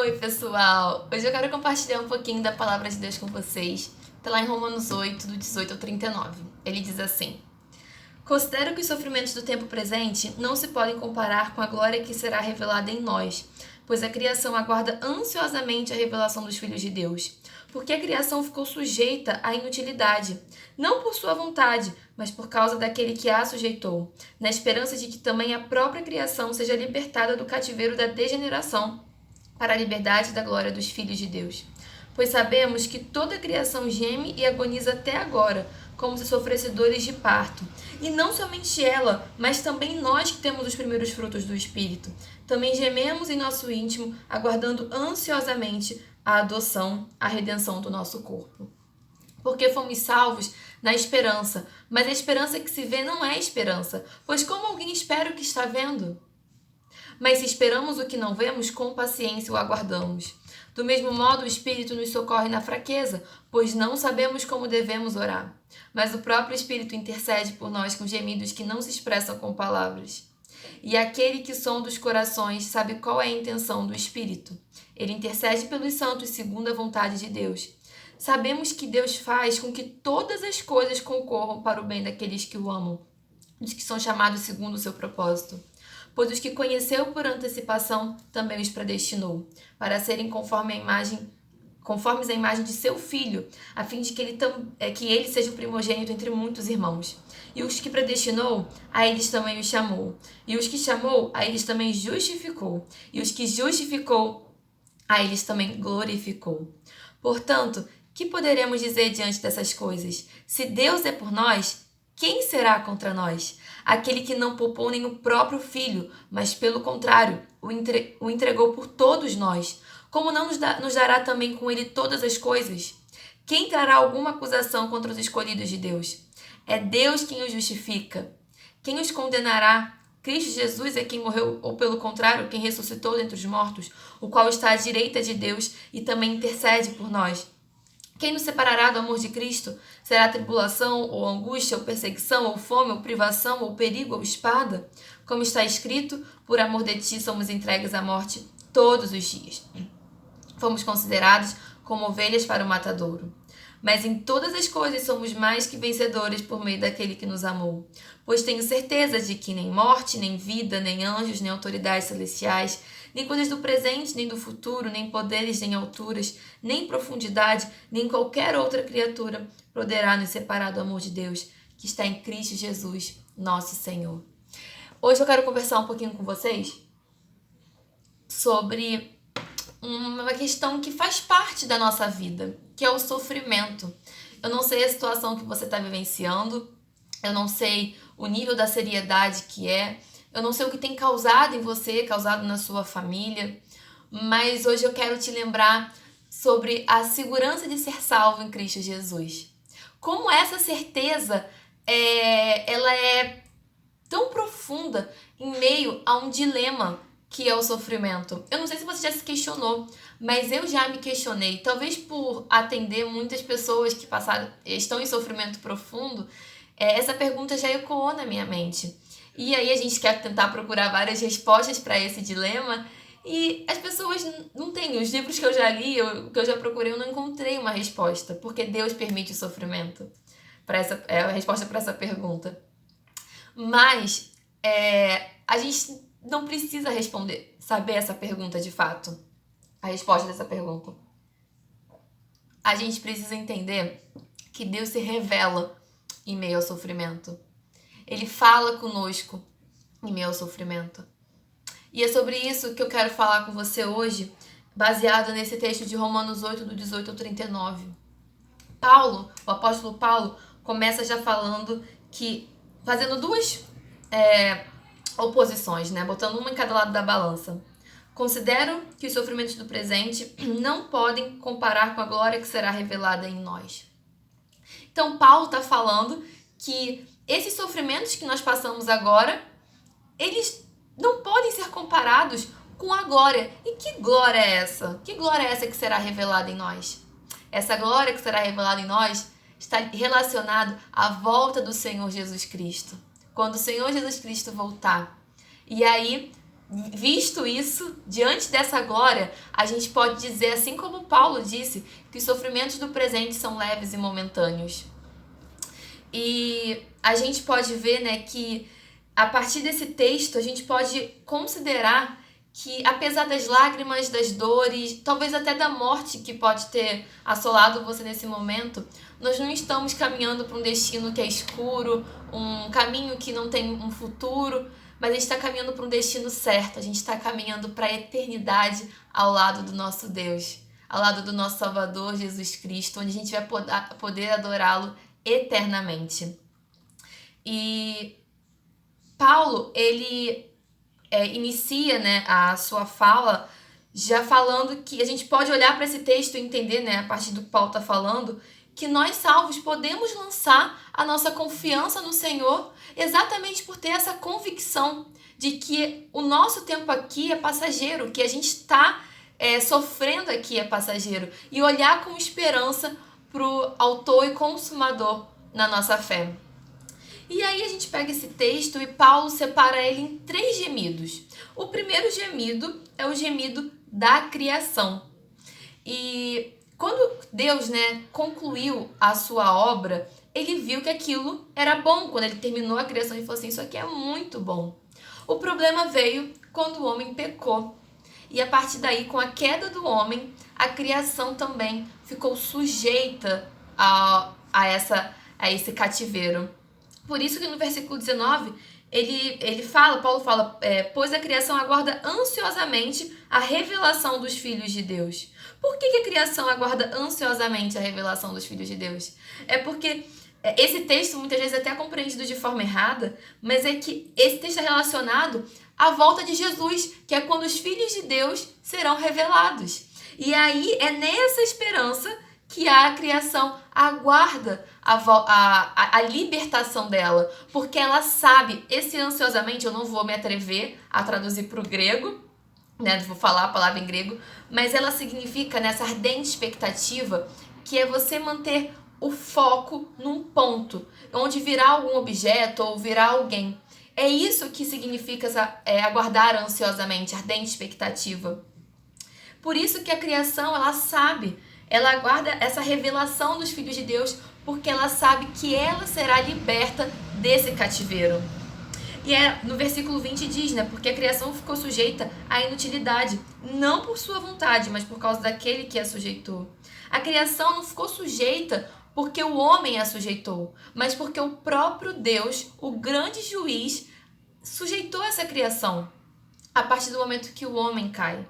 Oi, pessoal! Hoje eu quero compartilhar um pouquinho da palavra de Deus com vocês. Está lá em Romanos 8, do 18 ao 39. Ele diz assim: Considero que os sofrimentos do tempo presente não se podem comparar com a glória que será revelada em nós, pois a criação aguarda ansiosamente a revelação dos filhos de Deus. Porque a criação ficou sujeita à inutilidade, não por sua vontade, mas por causa daquele que a sujeitou, na esperança de que também a própria criação seja libertada do cativeiro da degeneração para a liberdade da glória dos filhos de Deus. Pois sabemos que toda a criação geme e agoniza até agora, como se sofresse dores de parto. E não somente ela, mas também nós que temos os primeiros frutos do Espírito. Também gememos em nosso íntimo, aguardando ansiosamente a adoção, a redenção do nosso corpo. Porque fomos salvos na esperança, mas a esperança que se vê não é esperança, pois como alguém espera o que está vendo? Mas se esperamos o que não vemos, com paciência o aguardamos. Do mesmo modo, o Espírito nos socorre na fraqueza, pois não sabemos como devemos orar. Mas o próprio Espírito intercede por nós com gemidos que não se expressam com palavras. E aquele que sonda os corações sabe qual é a intenção do Espírito. Ele intercede pelos santos segundo a vontade de Deus. Sabemos que Deus faz com que todas as coisas concorram para o bem daqueles que o amam, dos que são chamados segundo o seu propósito. Pois os que conheceu por antecipação também os predestinou, para serem conformes à imagem de seu filho, a fim de que ele seja o primogênito entre muitos irmãos. E os que predestinou, a eles também os chamou. E os que chamou, a eles também justificou. E os que justificou, a eles também glorificou. Portanto, que poderemos dizer diante dessas coisas? Se Deus é por nós, quem será contra nós? Aquele que não poupou nem o próprio filho, mas pelo contrário, o entregou por todos nós. Como não nos dará também com ele todas as coisas? Quem trará alguma acusação contra os escolhidos de Deus? É Deus quem os justifica. Quem os condenará? Cristo Jesus é quem morreu, ou pelo contrário, quem ressuscitou dentre os mortos, o qual está à direita de Deus e também intercede por nós. Quem nos separará do amor de Cristo? Será tribulação, ou angústia, ou perseguição, ou fome, ou privação, ou perigo, ou espada? Como está escrito, por amor de ti somos entregues à morte todos os dias. Fomos considerados como ovelhas para o matadouro. Mas em todas as coisas somos mais que vencedores por meio daquele que nos amou. Pois tenho certeza de que nem morte, nem vida, nem anjos, nem autoridades celestiais, nem coisas do presente, nem do futuro, nem poderes, nem alturas, nem profundidade, nem qualquer outra criatura poderá nos separar do amor de Deus, que está em Cristo Jesus, nosso Senhor. Hoje eu quero conversar um pouquinho com vocês sobre uma questão que faz parte da nossa vida, que é o sofrimento. Eu não sei a situação que você está vivenciando, eu não sei o nível da seriedade que é, eu não sei o que tem causado em você, causado na sua família, mas hoje eu quero te lembrar sobre a segurança de ser salvo em Cristo Jesus. Como essa certeza ela é tão profunda em meio a um dilema que é o sofrimento. Eu não sei se você já se questionou, mas eu já me questionei. Talvez por atender muitas pessoas que estão em sofrimento profundo, essa pergunta já ecoou na minha mente. E aí a gente quer tentar procurar várias respostas para esse dilema e as pessoas não têm. Os livros que eu já li, que eu já procurei, eu não encontrei uma resposta. Porque Deus permite o sofrimento? É a resposta para essa pergunta. Mas a gente não precisa saber essa pergunta de fato. A resposta dessa pergunta. A gente precisa entender que Deus se revela em meio ao sofrimento. Ele fala conosco em meio ao sofrimento. E é sobre isso que eu quero falar com você hoje, baseado nesse texto de Romanos 8, do 18 ao 39. O apóstolo Paulo, começa já falando fazendo duas oposições, né? Botando uma em cada lado da balança. Considero que os sofrimentos do presente não podem comparar com a glória que será revelada em nós. Então, Paulo está falando que esses sofrimentos que nós passamos agora, eles não podem ser comparados com a glória. E que glória é essa? Que glória é essa que será revelada em nós? Essa glória que será revelada em nós está relacionada à volta do Senhor Jesus Cristo. Quando o Senhor Jesus Cristo voltar. E aí, visto isso, diante dessa glória, a gente pode dizer, assim como Paulo disse, que os sofrimentos do presente são leves e momentâneos. E a gente pode ver, né, que a partir desse texto a gente pode considerar que, apesar das lágrimas, das dores, talvez até da morte que pode ter assolado você nesse momento, nós não estamos caminhando para um destino que é escuro, um caminho que não tem um futuro, mas a gente está caminhando para um destino certo, a gente está caminhando para a eternidade ao lado do nosso Deus, ao lado do nosso Salvador Jesus Cristo, onde a gente vai poder adorá-lo eternamente. E Paulo, ele inicia, né, a sua fala já falando que a gente pode olhar para esse texto e entender, né, a partir do que Paulo está falando, que nós salvos podemos lançar a nossa confiança no Senhor exatamente por ter essa convicção de que o nosso tempo aqui é passageiro, que a gente está sofrendo aqui é passageiro, e olhar com esperança para o autor e consumador na nossa fé. E aí a gente pega esse texto e Paulo separa ele em 3 gemidos. O primeiro gemido é o gemido da criação. E quando Deus, né, concluiu a sua obra, ele viu que aquilo era bom. Quando ele terminou a criação, ele falou assim, isso aqui é muito bom. O problema veio quando o homem pecou. E a partir daí, com a queda do homem, a criação também ficou sujeita a esse cativeiro. Por isso que no versículo 19, Paulo fala, pois a criação aguarda ansiosamente a revelação dos filhos de Deus. Por que a criação aguarda ansiosamente a revelação dos filhos de Deus? É porque esse texto muitas vezes é até compreendido de forma errada, mas é que esse texto é relacionado à volta de Jesus, que é quando os filhos de Deus serão revelados. E aí é nessa esperança que a criação aguarda a libertação dela, porque ela sabe, esse ansiosamente, eu não vou me atrever a traduzir para o grego, né? Vou falar a palavra em grego, mas ela significa nessa ardente expectativa, que é você manter o foco num ponto, onde virá algum objeto ou virá alguém. É isso que significa aguardar ansiosamente, ardente expectativa. Por isso que a criação, ela sabe, ela aguarda essa revelação dos filhos de Deus, porque ela sabe que ela será liberta desse cativeiro. E no versículo 20 diz, né? Porque a criação ficou sujeita à inutilidade, não por sua vontade, mas por causa daquele que a sujeitou. A criação não ficou sujeita porque o homem a sujeitou, mas porque o próprio Deus, o grande juiz, sujeitou essa criação a partir do momento que o homem cai.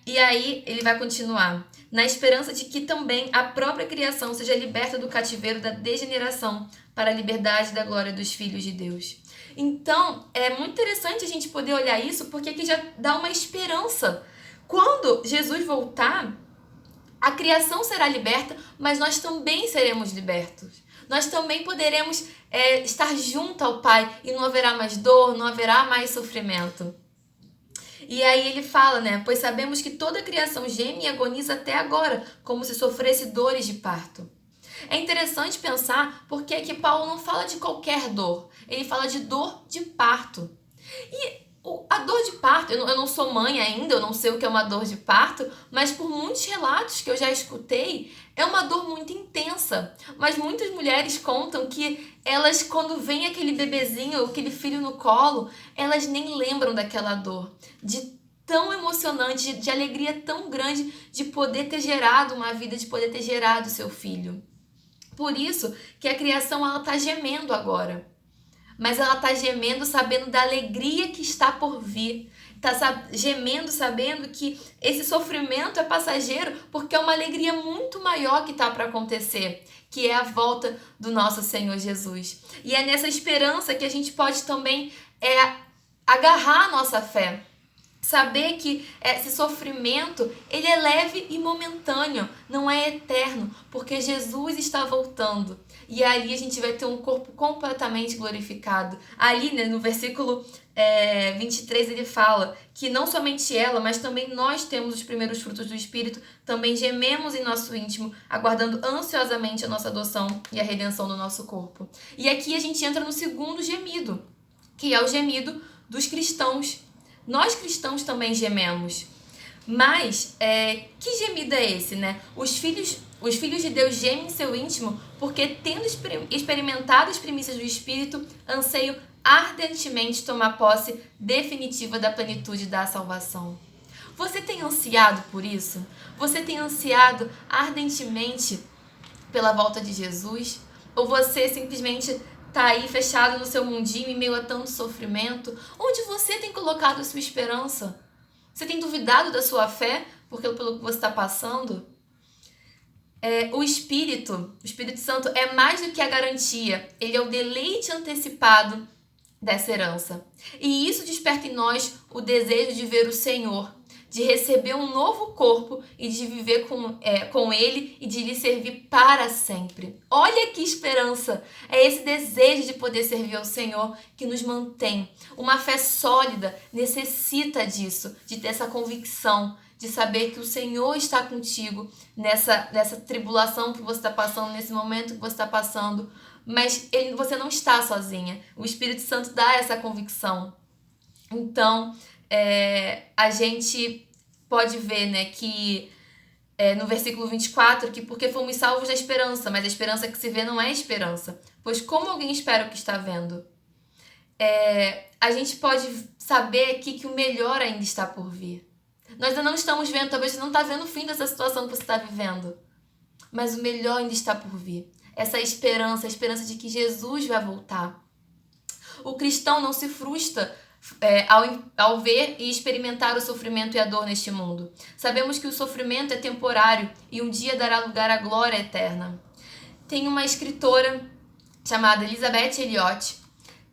E aí ele vai continuar, na esperança de que também a própria criação seja liberta do cativeiro da degeneração para a liberdade da glória dos filhos de Deus. Então, é muito interessante a gente poder olhar isso, porque aqui já dá uma esperança. Quando Jesus voltar, a criação será liberta, mas nós também seremos libertos. Nós também poderemos estar junto ao Pai e não haverá mais dor, não haverá mais sofrimento. E aí ele fala, né? Pois sabemos que toda a criação geme e agoniza até agora, como se sofresse dores de parto. É interessante pensar porque é que Paulo não fala de qualquer dor. Ele fala de dor de parto. E a dor de parto, eu não sou mãe ainda, eu não sei o que é uma dor de parto, mas por muitos relatos que eu já escutei, é uma dor muito intensa. Mas muitas mulheres contam que elas, quando vem aquele bebezinho ou aquele filho no colo, elas nem lembram daquela dor. De tão emocionante, de alegria tão grande de poder ter gerado uma vida, de poder ter gerado seu filho. Por isso que a criação ela está gemendo agora. Mas ela está gemendo sabendo da alegria que está por vir. Está gemendo sabendo que esse sofrimento é passageiro, porque é uma alegria muito maior que está para acontecer, que é a volta do nosso Senhor Jesus. E é nessa esperança que a gente pode também agarrar a nossa fé. Saber que esse sofrimento, ele é leve e momentâneo, não é eterno, porque Jesus está voltando. E ali a gente vai ter um corpo completamente glorificado. Ali, né, no versículo 23, ele fala que não somente ela, mas também nós temos os primeiros frutos do Espírito, também gememos em nosso íntimo, aguardando ansiosamente a nossa adoção e a redenção do nosso corpo. E aqui a gente entra no segundo gemido, que é o gemido dos cristãos. Nós cristãos também gememos. Mas, que gemido é esse, né? Os filhos de Deus gemem em seu íntimo porque, tendo experimentado as primícias do Espírito, anseiam ardentemente tomar posse definitiva da plenitude da salvação. Você tem ansiado por isso? Você tem ansiado ardentemente pela volta de Jesus? Ou você simplesmente está aí fechado no seu mundinho em meio a tanto sofrimento? Onde você tem colocado a sua esperança? Você tem duvidado da sua fé pelo que você está passando? O Espírito Santo é mais do que a garantia. Ele é o deleite antecipado dessa herança. E isso desperta em nós o desejo de ver o Senhor, de receber um novo corpo e de viver com Ele e de lhe servir para sempre. Olha que esperança! É esse desejo de poder servir ao Senhor que nos mantém. Uma fé sólida necessita disso, de ter essa convicção, de saber que o Senhor está contigo nessa tribulação que você está passando, nesse momento que você está passando, mas você não está sozinha. O Espírito Santo dá essa convicção. Então, a gente pode ver, né, que no versículo 24, que porque fomos salvos da esperança, mas a esperança que se vê não é esperança. Pois como alguém espera o que está vendo? A gente pode saber aqui que o melhor ainda está por vir. Nós ainda não estamos vendo, talvez você não está vendo o fim dessa situação que você está vivendo, mas o melhor ainda está por vir. Essa esperança, a esperança de que Jesus vai voltar. O cristão não se frustra ao ver e experimentar o sofrimento e a dor neste mundo. Sabemos que o sofrimento é temporário e um dia dará lugar à glória eterna. Tem uma escritora chamada Elisabeth Elliot.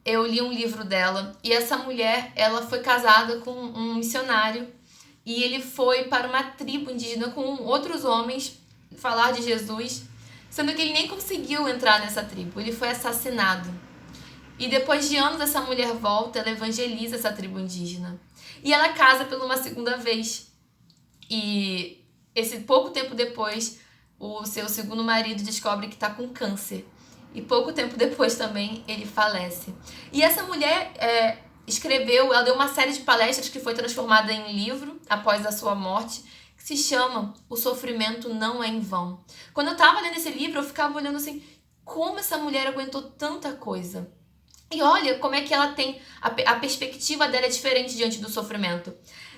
Eu li um livro dela e essa mulher, ela foi casada com um missionário e ele foi para uma tribo indígena com outros homens falar de Jesus, sendo que ele nem conseguiu entrar nessa tribo, ele foi assassinado. E depois de anos essa mulher volta, ela evangeliza essa tribo indígena. E ela casa pela uma segunda vez. E esse pouco tempo depois, o seu segundo marido descobre que está com câncer. E pouco tempo depois também ele falece. E essa mulher ela deu uma série de palestras que foi transformada em livro após a sua morte, que se chama O Sofrimento Não é em Vão. Quando eu estava lendo esse livro, eu ficava olhando assim, como essa mulher aguentou tanta coisa. E olha como é que ela tem, a perspectiva dela é diferente diante do sofrimento.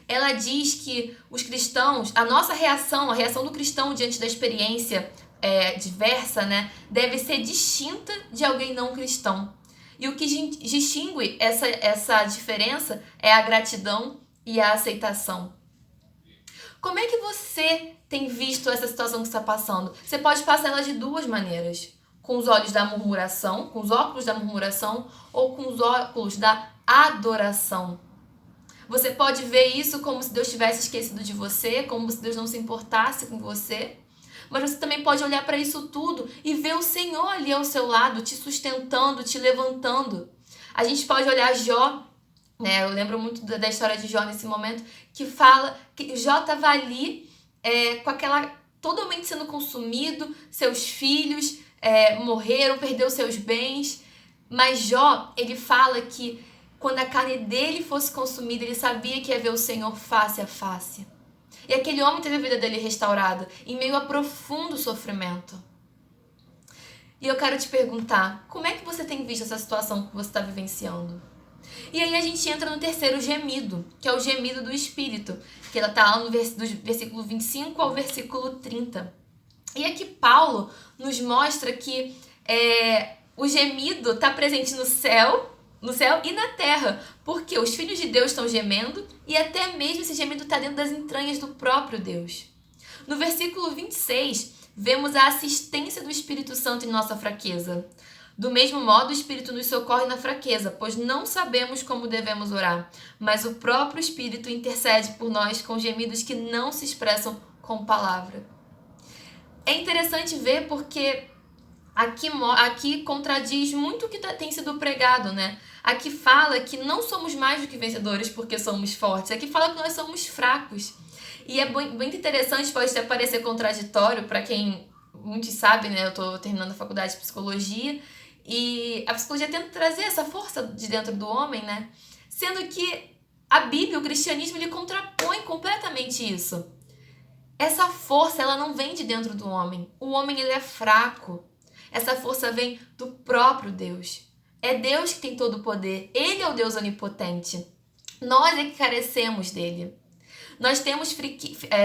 Ela diz que os cristãos, a reação do cristão diante da experiência diversa, né, deve ser distinta de alguém não cristão. E o que distingue essa diferença é a gratidão e a aceitação. Como é que você tem visto essa situação que está passando? Você pode passar ela de duas maneiras. Com os olhos da murmuração, com os óculos da murmuração ou com os óculos da adoração. Você pode ver isso como se Deus tivesse esquecido de você, como se Deus não se importasse com você. Mas você também pode olhar para isso tudo e ver o Senhor ali ao seu lado, te sustentando, te levantando. A gente pode olhar Jó, né? Eu lembro muito da história de Jó nesse momento, que fala que Jó estava ali com aquela totalmente sendo consumido, seus filhos morreram, perdeu seus bens. Mas Jó, ele fala que quando a carne dele fosse consumida, ele sabia que ia ver o Senhor face a face. E aquele homem teve a vida dele restaurada em meio a profundo sofrimento. E eu quero te perguntar, como é que você tem visto essa situação que você está vivenciando? E aí a gente entra no terceiro gemido, que é o gemido do Espírito, que ela está lá do versículo 25 ao versículo 30. E aqui Paulo nos mostra que o gemido está presente no céu e na terra, porque os filhos de Deus estão gemendo e até mesmo esse gemido está dentro das entranhas do próprio Deus. No versículo 26, vemos a assistência do Espírito Santo em nossa fraqueza. Do mesmo modo, o Espírito nos socorre na fraqueza, pois não sabemos como devemos orar, mas o próprio Espírito intercede por nós com gemidos que não se expressam com palavra. É interessante ver porque aqui contradiz muito o que tem sido pregado, né? Aqui fala que não somos mais do que vencedores porque somos fortes. Aqui fala que nós somos fracos. E é muito interessante, pode até parecer contraditório para quem muitos sabem, né? Eu estou terminando a faculdade de psicologia e a psicologia tenta trazer essa força de dentro do homem, né? Sendo que A Bíblia, o cristianismo, ele contrapõe completamente isso. Essa força, ela não vem de dentro do homem. O homem, ele é fraco. Essa força vem do próprio Deus. É Deus que tem todo o poder. Ele é o Deus onipotente. Nós é que carecemos dele. Nós temos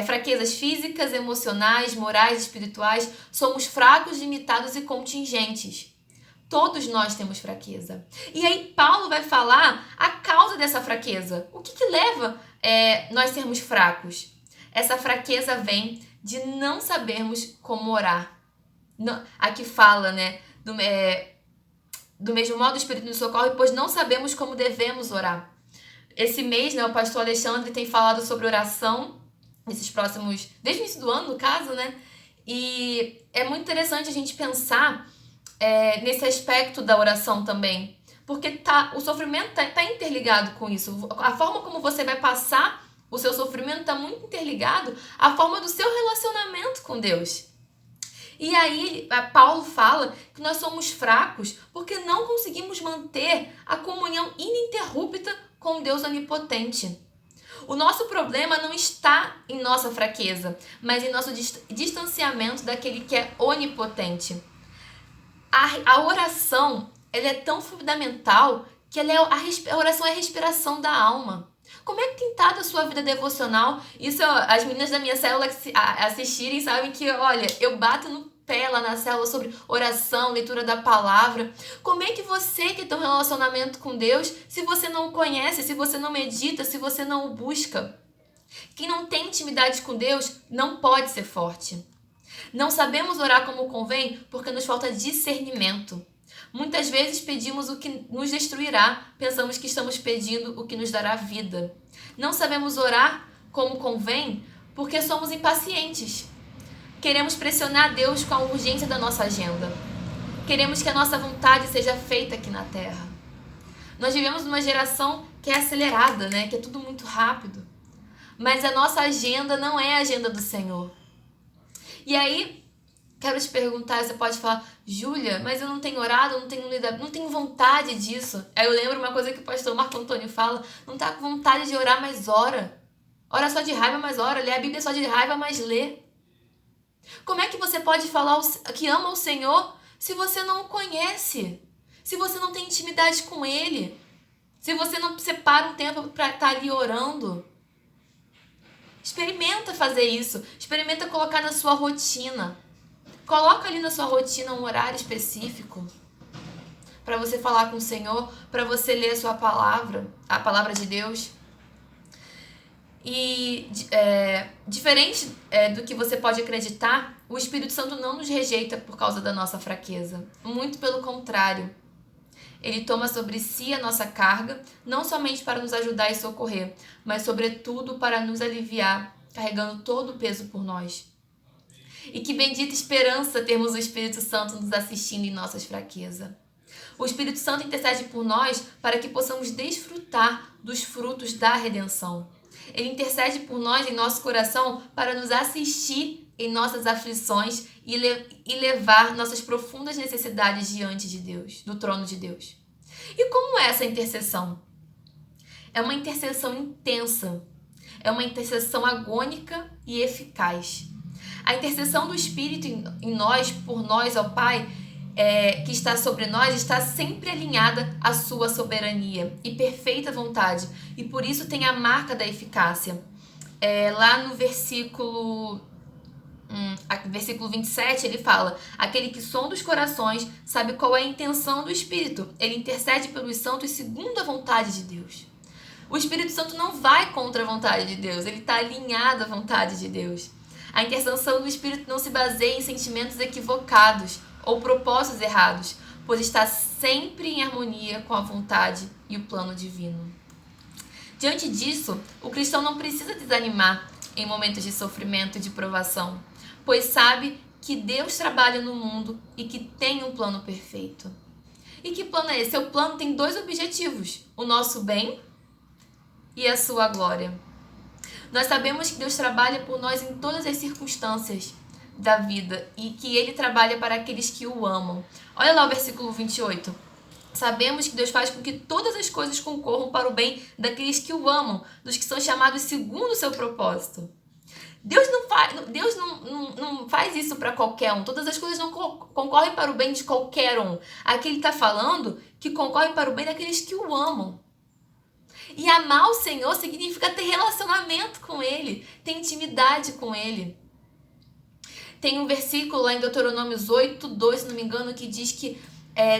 fraquezas físicas, emocionais, morais, espirituais. Somos fracos, limitados e contingentes. Todos nós temos fraqueza. E aí Paulo vai falar a causa dessa fraqueza. O que leva nós sermos fracos? Essa fraqueza vem de não sabermos como orar. Aqui fala, né? Do mesmo modo, o Espírito nos socorre, pois não sabemos como devemos orar. Esse mês, né, o pastor Alexandre tem falado sobre oração, desde o início do ano, no caso, né? E é muito interessante a gente pensar nesse aspecto da oração também. Porque o sofrimento tá interligado com isso. A forma como você vai passar o seu sofrimento está muito interligado à forma do seu relacionamento com Deus. E aí, Paulo fala que nós somos fracos porque não conseguimos manter a comunhão ininterrupta com Deus onipotente. O nosso problema não está em nossa fraqueza, mas em nosso distanciamento daquele que é onipotente. A oração, ela é tão fundamental que a oração é a respiração da alma. Como é que tem estado a sua vida devocional? Isso, as meninas da minha célula assistirem sabem que, olha, eu bato no pé lá na célula sobre oração, leitura da palavra. Como é que você que tem um relacionamento com Deus, se você não o conhece, se você não medita, se você não o busca? Quem não tem intimidade com Deus não pode ser forte. Não sabemos orar como convém porque nos falta discernimento. Muitas vezes pedimos o que nos destruirá, pensamos que estamos pedindo o que nos dará vida. Não sabemos orar como convém porque somos impacientes. Queremos pressionar Deus com a urgência da nossa agenda. Queremos que a nossa vontade seja feita aqui na Terra. Nós vivemos numa geração que é acelerada, né? Que é tudo muito rápido. Mas a nossa agenda não é a agenda do Senhor. E aí, quero te perguntar, você pode falar, Júlia, mas eu não tenho orado, não tenho vontade disso. Aí eu lembro uma coisa que o pastor Marco Antônio fala, não tá com vontade de orar, mas ora. Ora só de raiva, mas ora. Lê a Bíblia só de raiva, mas lê. Como é que você pode falar que ama o Senhor se você não o conhece? Se você não tem intimidade com Ele? Se você não separa um tempo para estar ali orando? Experimenta fazer isso. Experimenta colocar na sua rotina. Coloca ali na sua rotina um horário específico para você falar com o Senhor, para você ler a sua palavra, a palavra de Deus. E diferente do que você pode acreditar, o Espírito Santo não nos rejeita por causa da nossa fraqueza. Muito pelo contrário. Ele toma sobre si a nossa carga, não somente para nos ajudar e socorrer, mas sobretudo para nos aliviar, carregando todo o peso por nós. E que bendita esperança termos o Espírito Santo nos assistindo em nossas fraquezas. O Espírito Santo intercede por nós para que possamos desfrutar dos frutos da redenção. Ele intercede por nós em nosso coração para nos assistir em nossas aflições e levar nossas profundas necessidades diante de Deus, do trono de Deus. E como é essa intercessão? É uma intercessão intensa, é uma intercessão agônica e eficaz. A intercessão do Espírito em nós, por nós ao Pai, que está sobre nós, está sempre alinhada à sua soberania e perfeita vontade, e por isso tem a marca da eficácia. Lá no versículo 27, ele fala: aquele que sonda os corações sabe qual é a intenção do Espírito. Ele intercede pelos santos segundo a vontade de Deus. O Espírito Santo não vai contra a vontade de Deus, ele está alinhado à vontade de Deus. A intercessão do Espírito não se baseia em sentimentos equivocados ou propósitos errados, pois está sempre em harmonia com a vontade e o plano divino. Diante disso, o cristão não precisa desanimar em momentos de sofrimento e de provação, pois sabe que Deus trabalha no mundo e que tem um plano perfeito. E que plano é esse? Seu plano tem 2 objetivos: o nosso bem e a sua glória. Nós sabemos que Deus trabalha por nós em todas as circunstâncias da vida e que Ele trabalha para aqueles que o amam. Olha lá o versículo 28. Sabemos que Deus faz com que todas as coisas concorram para o bem daqueles que o amam, dos que são chamados segundo o seu propósito. Deus não faz isso para qualquer um. Todas as coisas não concorrem para o bem de qualquer um. Aqui ele está falando que concorre para o bem daqueles que o amam. E amar o Senhor significa ter relacionamento com Ele, ter intimidade com Ele. Tem um versículo lá em Deuteronômios 8:2, se não me engano, que diz que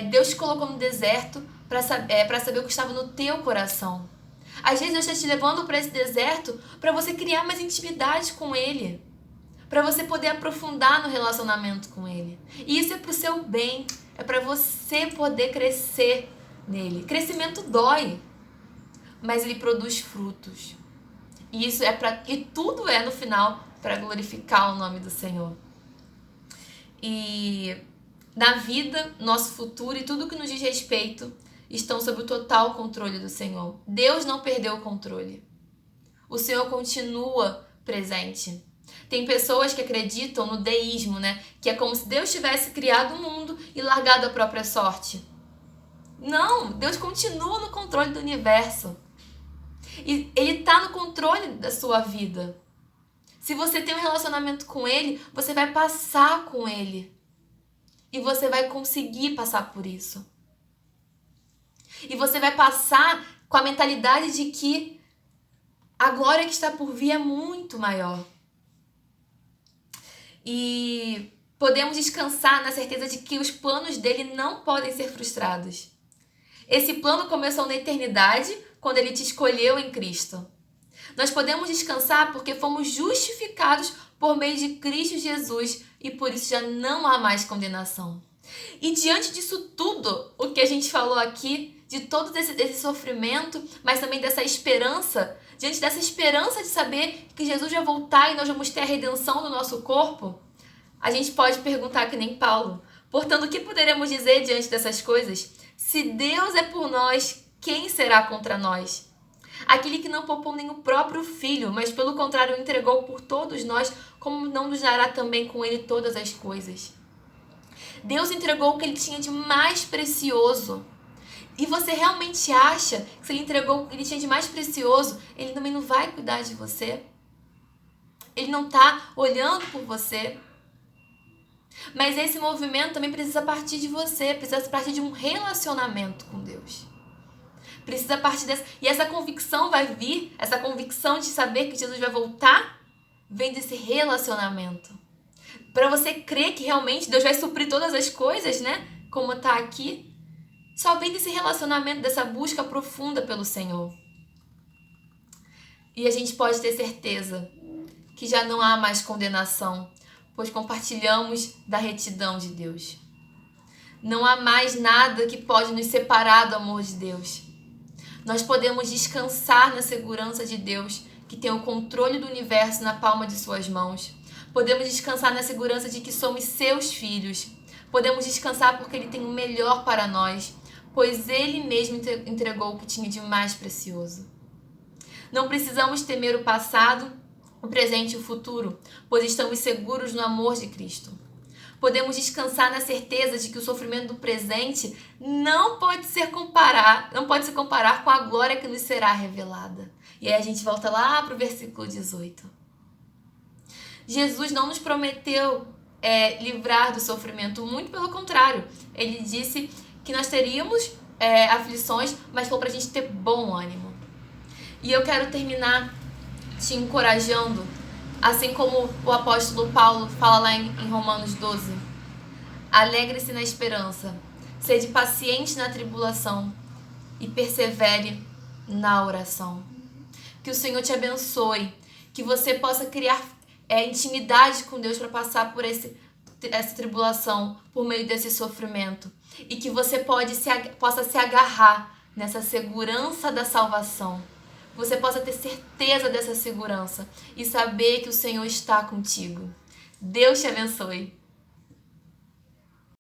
Deus te colocou no deserto para saber o que estava no teu coração. Às vezes Deus está te levando para esse deserto para você criar mais intimidade com Ele, para você poder aprofundar no relacionamento com Ele. E isso é para o seu bem, é para você poder crescer nele. Crescimento dói, mas ele produz frutos. E tudo é no final para glorificar o nome do Senhor. E na vida, nosso futuro e tudo que nos diz respeito estão sob o total controle do Senhor. Deus não perdeu o controle. O Senhor continua presente. Tem pessoas que acreditam no deísmo, né? Que é como se Deus tivesse criado o mundo e largado a própria sorte. Não, Deus continua no controle do universo. E Ele está no controle da sua vida. Se você tem um relacionamento com Ele, você vai passar com Ele. E você vai conseguir passar por isso. E você vai passar com a mentalidade de que a glória que está por vir é muito maior. E podemos descansar na certeza de que os planos dele não podem ser frustrados. Esse plano começou na eternidade, quando ele te escolheu em Cristo. Nós podemos descansar porque fomos justificados por meio de Cristo Jesus e por isso já não há mais condenação. E diante disso tudo, o que a gente falou aqui, de todo esse sofrimento, mas também dessa esperança, diante dessa esperança de saber que Jesus vai voltar e nós vamos ter a redenção do nosso corpo, a gente pode perguntar que nem Paulo. Portanto, o que poderemos dizer diante dessas coisas? Se Deus é por nós, quem será contra nós? Aquele que não poupou nem o próprio Filho, mas pelo contrário o entregou por todos nós, como não nos dará também com ele todas as coisas? Deus entregou o que ele tinha de mais precioso. E você realmente acha que se ele entregou o que ele tinha de mais precioso, ele também não vai cuidar de você? Ele não está olhando por você? Mas esse movimento também precisa partir de você, precisa partir de um relacionamento com Deus. Precisa partir dessa... E essa convicção vai vir, essa convicção de saber que Jesus vai voltar, vem desse relacionamento. Para você crer que realmente Deus vai suprir todas as coisas, né? Como está aqui. Só vem desse relacionamento, dessa busca profunda pelo Senhor. E a gente pode ter certeza que já não há mais condenação, pois compartilhamos da retidão de Deus. Não há mais nada que pode nos separar do amor de Deus. Nós podemos descansar na segurança de Deus, que tem o controle do universo na palma de suas mãos. Podemos descansar na segurança de que somos seus filhos. Podemos descansar porque Ele tem o melhor para nós, pois Ele mesmo entregou o que tinha de mais precioso. Não precisamos temer o passado, o presente e o futuro, pois estamos seguros no amor de Cristo. Podemos descansar na certeza de que o sofrimento do presente não pode se comparar com a glória que nos será revelada. E aí a gente volta lá para o versículo 18. Jesus não nos prometeu livrar do sofrimento, muito pelo contrário. Ele disse que nós teríamos aflições, mas falou para a gente ter bom ânimo. E eu quero terminar te encorajando, assim como o apóstolo Paulo fala lá em Romanos 12. Alegre-se na esperança, sede paciente na tribulação e persevere na oração. Que o Senhor te abençoe, que você possa criar intimidade com Deus para passar por essa tribulação, por meio desse sofrimento. E que você possa se agarrar nessa segurança da salvação. Você possa ter certeza dessa segurança e saber que o Senhor está contigo. Deus te abençoe.